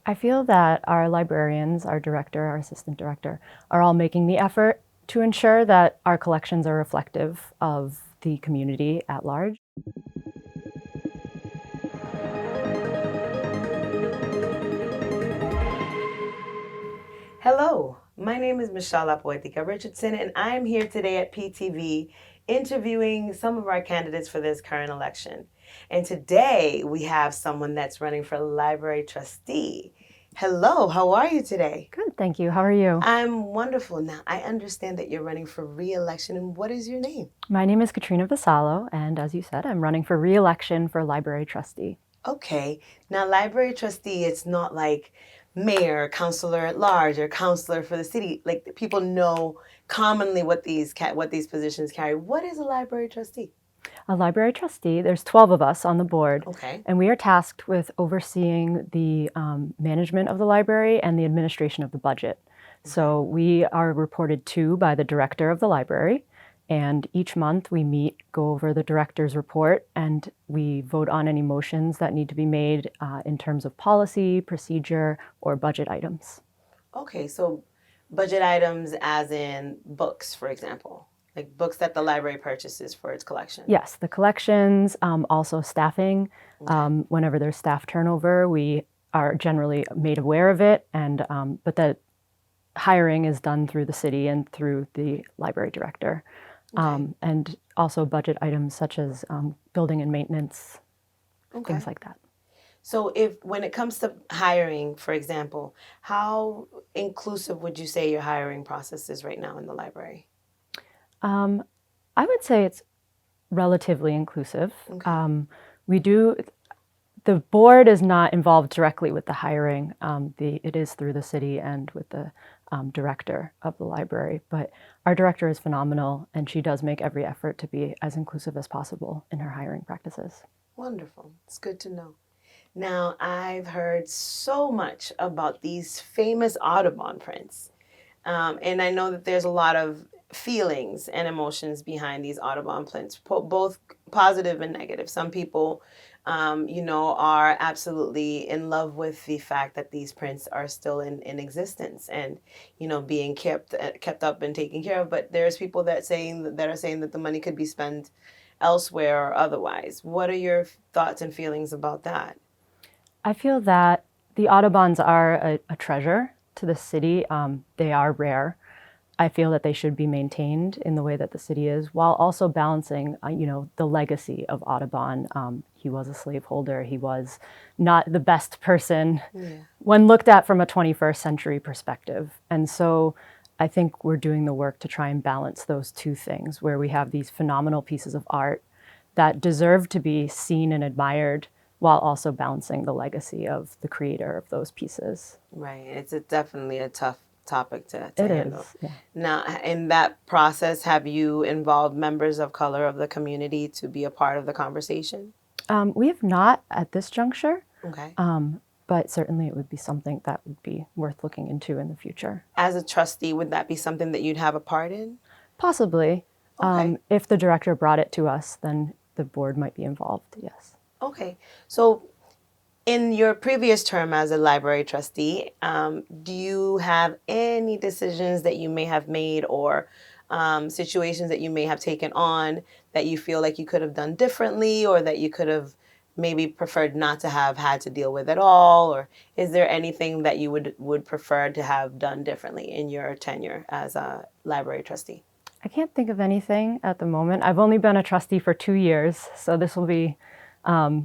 I feel that our librarians, our director, our assistant director, are all making the effort to ensure that our collections are reflective of the community at large. Hello, my name is Michelle Apoetica Richardson, and I'm here today at PTV interviewing some of our candidates for this current election. And today we have someone that's running for library trustee. Hello, how are you today? Good, thank you. How are you? I'm wonderful. Now, I understand that you're running for re-election, and what is your name? My name is Katrina Vassallo, and as you said, I'm running for re-election for library trustee. Okay, now library trustee, it's not like mayor, counselor at large, or counselor for the city. Like people know commonly what these positions carry. What is a library trustee? A library trustee, there's 12 of us on the board, Okay. and we are tasked with overseeing the management of the library and the administration of the budget. So we are reported to by the director of the library, and each month we meet, go over the director's report, and we vote on any motions that need to be made in terms of policy, procedure, or budget items. Okay, so budget items as in books, for example, like books that the library purchases for its collection. Yes, the collections, also staffing. Whenever there's staff turnover, we are generally made aware of it, and but the hiring is done through the city and through the library director. And also budget items such as building and maintenance, things like that. So if when it comes to hiring, for example, how inclusive would you say your hiring process is right now in the library? I would say it's relatively inclusive. We do, the board is not involved directly with the hiring. It is through the city and with the director of the library, but our director is phenomenal and she does make every effort to be as inclusive as possible in her hiring practices. Wonderful. It's good to know. Now, I've heard so much about these famous Audubon prints. And I know that there's a lot of feelings and emotions behind these Audubon prints, both positive and negative. Some people, are absolutely in love with the fact that these prints are still in existence and, being kept up and taken care of. But there's people that are saying that the money could be spent elsewhere or otherwise. What are your thoughts and feelings about that? I feel that the Audubons are a treasure to the city. They are rare. I feel that they should be maintained in the way that the city is, while also balancing, the legacy of Audubon. He was a slaveholder. He was not the best person when looked at from a 21st century perspective. And so I think we're doing the work to try and balance those two things, where we have these phenomenal pieces of art that deserve to be seen and admired, while also balancing the legacy of the creator of those pieces. Right. It's definitely a tough topic to It handle. is, yeah. Now, in that process, have you involved members of color of the community to be a part of the conversation? We have not at this juncture, Okay. but certainly it would be something that would be worth looking into in the future. As a trustee, would that be something that you'd have a part in? Possibly. Okay. If the director brought it to us, then the board might be involved, yes. Okay. So in your previous term as a library trustee, do you have any decisions that you may have made or situations that you may have taken on that you feel like you could have done differently or that you could have maybe preferred not to have had to deal with at all? Or is there anything that you would prefer to have done differently in your tenure as a library trustee? I can't think of anything at the moment. I've only been a trustee for 2 years, so this will be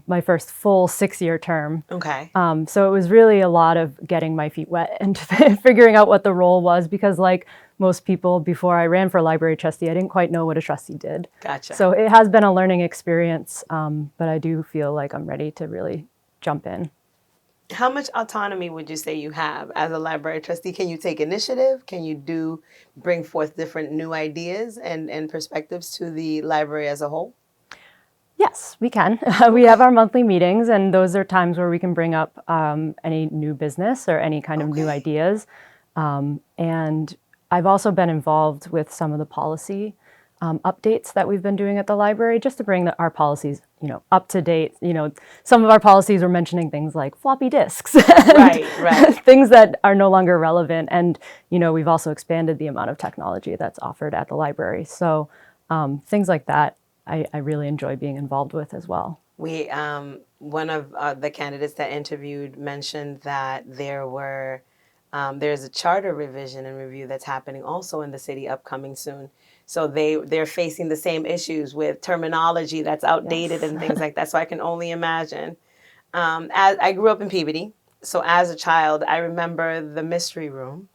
my first full 6-year term. Okay. So it was really a lot of getting my feet wet and figuring out what the role was, because like most people, before I ran for library trustee, I didn't quite know what a trustee did. Gotcha. So it has been a learning experience, but I do feel like I'm ready to really jump in. How much autonomy would you say you have as a library trustee? Can you take initiative? Can you bring forth different new ideas and perspectives to the library as a whole? Yes, we can. We have our monthly meetings, and those are times where we can bring up any new business or any kind of new ideas. And I've also been involved with some of the policy updates that we've been doing at the library, just to bring our policies, up to date. Some of our policies were mentioning things like floppy disks, and Right. things that are no longer relevant. And we've also expanded the amount of technology that's offered at the library. So things like that, I really enjoy being involved with as well. We one of the candidates that interviewed mentioned that there's a charter revision and review that's happening also in the city upcoming soon. So they're facing the same issues with terminology that's outdated Yes. and things like that. So I can only imagine. As I grew up in Peabody, so as a child, I remember the mystery room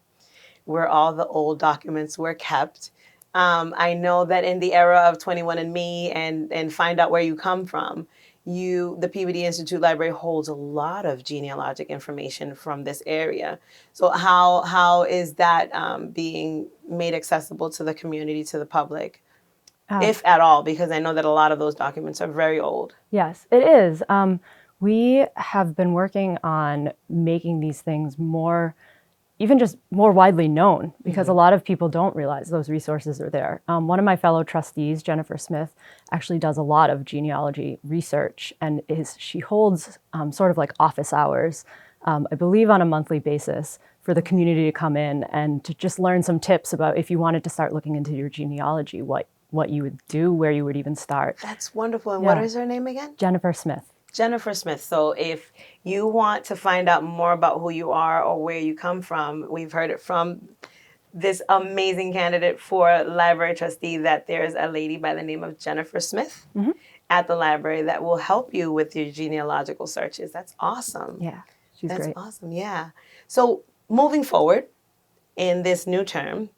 where all the old documents were kept. I know that in the era of 21andMe and Find Out Where You Come From, the Peabody Institute Library holds a lot of genealogic information from this area. So how is that being made accessible to the community, to the public, if at all? Because I know that a lot of those documents are very old. Yes, it is. We have been working on making these things even just more widely known, because a lot of people don't realize those resources are there. One of my fellow trustees, Jennifer Smith, actually does a lot of genealogy research, and she holds sort of like office hours, I believe on a monthly basis, for the community to come in and to just learn some tips about if you wanted to start looking into your genealogy, what you would do, where you would even start. That's wonderful. And what is her name again? Jennifer Smith. Jennifer Smith. So if you want to find out more about who you are or where you come from, we've heard it from this amazing candidate for library trustee that there's a lady by the name of Jennifer Smith at the library that will help you with your genealogical searches. That's awesome. Yeah, she's That's great. awesome. Yeah. So moving forward in this new term,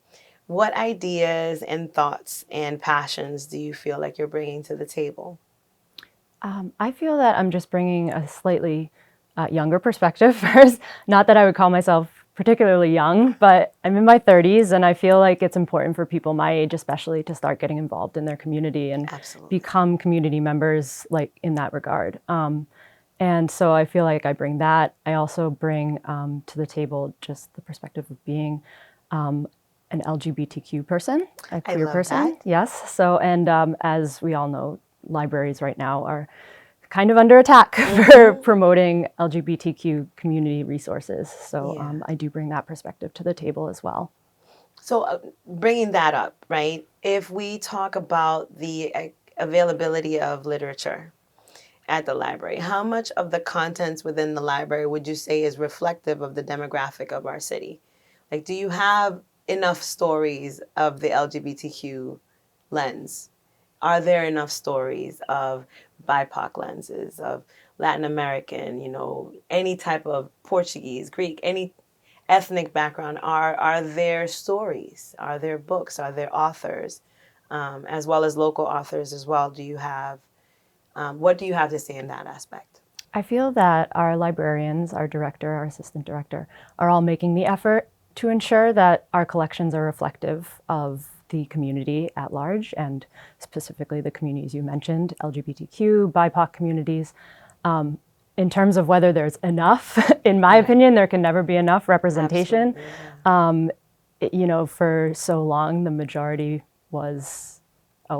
what ideas and thoughts and passions do you feel like you're bringing to the table? I feel that I'm just bringing a slightly younger perspective first. Not that I would call myself particularly young, but I'm in my 30s, and I feel like it's important for people my age especially to start getting involved in their community and become community members, like in that regard. And so I feel like I bring that. I also bring to the table just the perspective of being an LGBTQ person, a queer person. That. Yes. So, and as we all know, libraries right now are kind of under attack for promoting LGBTQ community resources. So I do bring that perspective to the table as well. So bringing that up, right? If we talk about the availability of literature at the library, how much of the contents within the library would you say is reflective of the demographic of our city? Like, do you have enough stories of the LGBTQ lens? Are there enough stories of BIPOC lenses, of Latin American, any type of Portuguese, Greek, any ethnic background? Are there stories? Are there books? Are there authors, as well as local authors as well? Do you have, what do you have to say in that aspect? I feel that our librarians, our director, our assistant director, are all making the effort to ensure that our collections are reflective of the community at large, and specifically the communities you mentioned, LGBTQ, BIPOC communities. In terms of whether there's enough, in my opinion, there can never be enough representation. For so long, the majority was a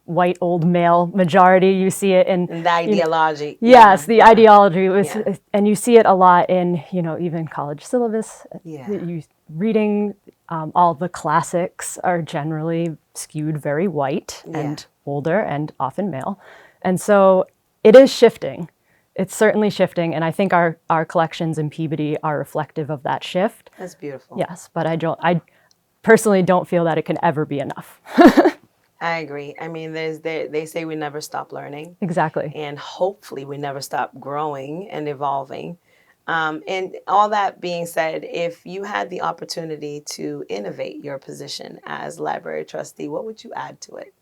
white old male majority. You see it in the ideology. Yes, the ideology was, and you see it a lot in even college syllabus. Reading all the classics are generally skewed very white and older and often male, and so it is shifting. It's certainly shifting, and I think our collections in Peabody are reflective of that shift. That's beautiful. Yes, but I personally don't feel that it can ever be enough. I agree. I mean, they say we never stop learning. Exactly. And hopefully we never stop growing and evolving. And all that being said, if you had the opportunity to innovate your position as library trustee, what would you add to it?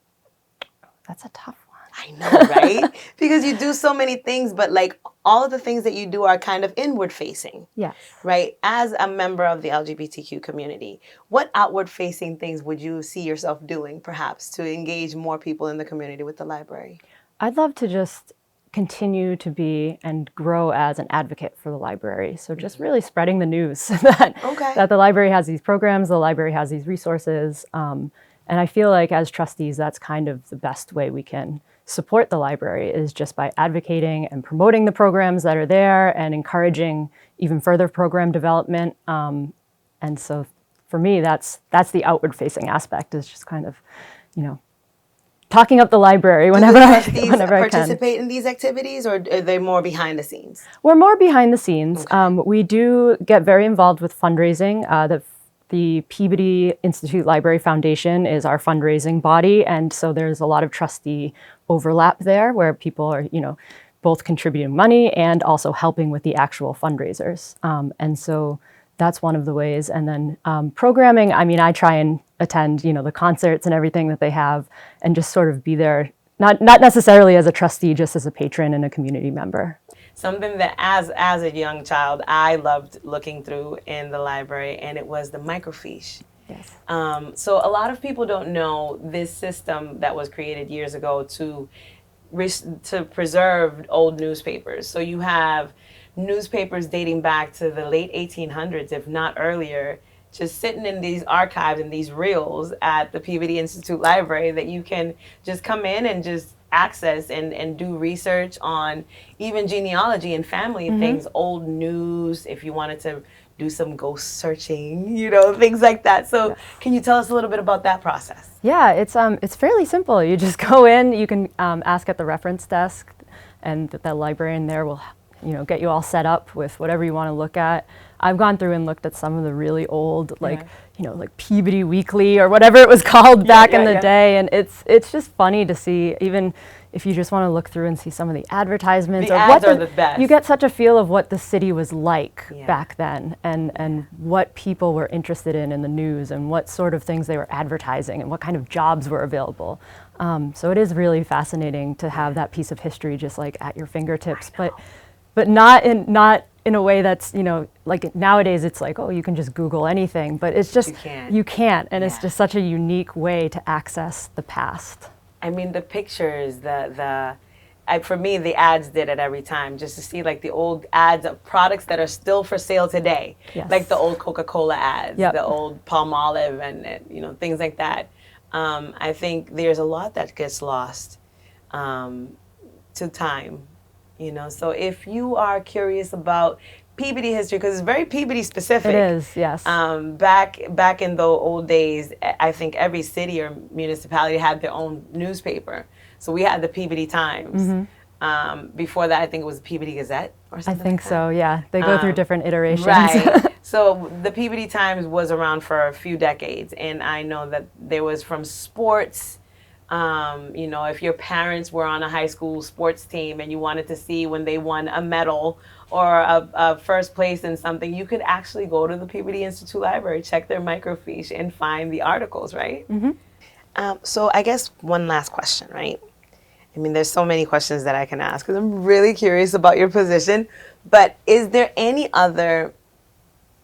That's a tough one. I know, right? Because you do so many things, but like all of the things that you do are kind of inward facing. Yes. Right? As a member of the LGBTQ community, what outward facing things would you see yourself doing perhaps to engage more people in the community with the library? I'd love to just continue to be and grow as an advocate for the library. So just really spreading the news that the library has these programs, the library has these resources, And I feel like as trustees, that's kind of the best way we can support the library, is just by advocating and promoting the programs that are there and encouraging even further program development. And so for me, that's the outward facing aspect, is just kind of, talking up the library whenever Trustees whenever I can. participate in these activities, or are they more behind the scenes? We're more behind the scenes. Okay. We do get very involved with fundraising. The Peabody Institute Library Foundation is our fundraising body, and so there's a lot of trustee overlap there, where people are, both contributing money and also helping with the actual fundraisers. And so that's one of the ways. And then programming, I try and attend, the concerts and everything that they have, and just sort of be there, not necessarily as a trustee, just as a patron and a community member. Something that as a young child, I loved looking through in the library, and it was the microfiche. Yes. So a lot of people don't know this system that was created years ago to preserve old newspapers. So you have newspapers dating back to the late 1800s, if not earlier, just sitting in these archives and these reels at the Peabody Institute Library that you can just come in and just access and do research on, even genealogy and family things, old news, if you wanted to do some ghost searching, things like that. So can you tell us a little bit about that process? Yeah, it's fairly simple. You just go in, you can ask at the reference desk, and the librarian there will get you all set up with whatever you want to look at. I've gone through and looked at some of the really old, like Peabody Weekly or whatever it was called back in the day, and it's just funny to see, even if you just want to look through and see some of the advertisements. The ads are the best. You get such a feel of what the city was like back then, and what people were interested in the news, and what sort of things they were advertising, and what kind of jobs were available. So it is really fascinating to have that piece of history just like at your fingertips, but not in a way that's, like nowadays it's like, oh, you can just Google anything, but it's just, you can't, and it's just such a unique way to access the past. I mean, the pictures, for me, the ads did it every time, just to see like the old ads of products that are still for sale today, like the old Coca-Cola ads, the old Palmolive, and things like that. I think there's a lot that gets lost to time. So if you are curious about Peabody history, because it's very Peabody specific. It is, yes. Back in the old days, I think every city or municipality had their own newspaper. So we had the Peabody Times. Before that, I think it was the Peabody Gazette or something. I think so, yeah. They go through different iterations. Right. So the Peabody Times was around for a few decades, and I know that there was from sports. If your parents were on a high school sports team and you wanted to see when they won a medal or a first place in something, you could actually go to the Peabody Institute Library, check their microfiche, and find the articles, right? So I guess one last question, right? I mean, there's so many questions that I can ask because I'm really curious about your position, but is there any other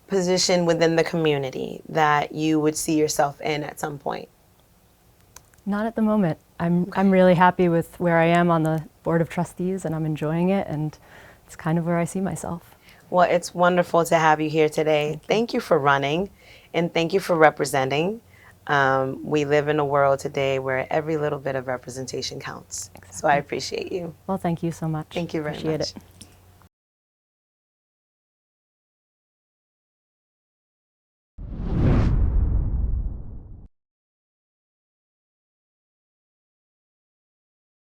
position within the community that you would see yourself in at some point? Not at the moment. I'm really happy with where I am on the Board of Trustees, and I'm enjoying it, and it's kind of where I see myself. Well, it's wonderful to have you here today. Thank you for running, and thank you for representing. We live in a world today where every little bit of representation counts. Exactly. So I appreciate you. Well, thank you so much. Thank you very much. Appreciate it.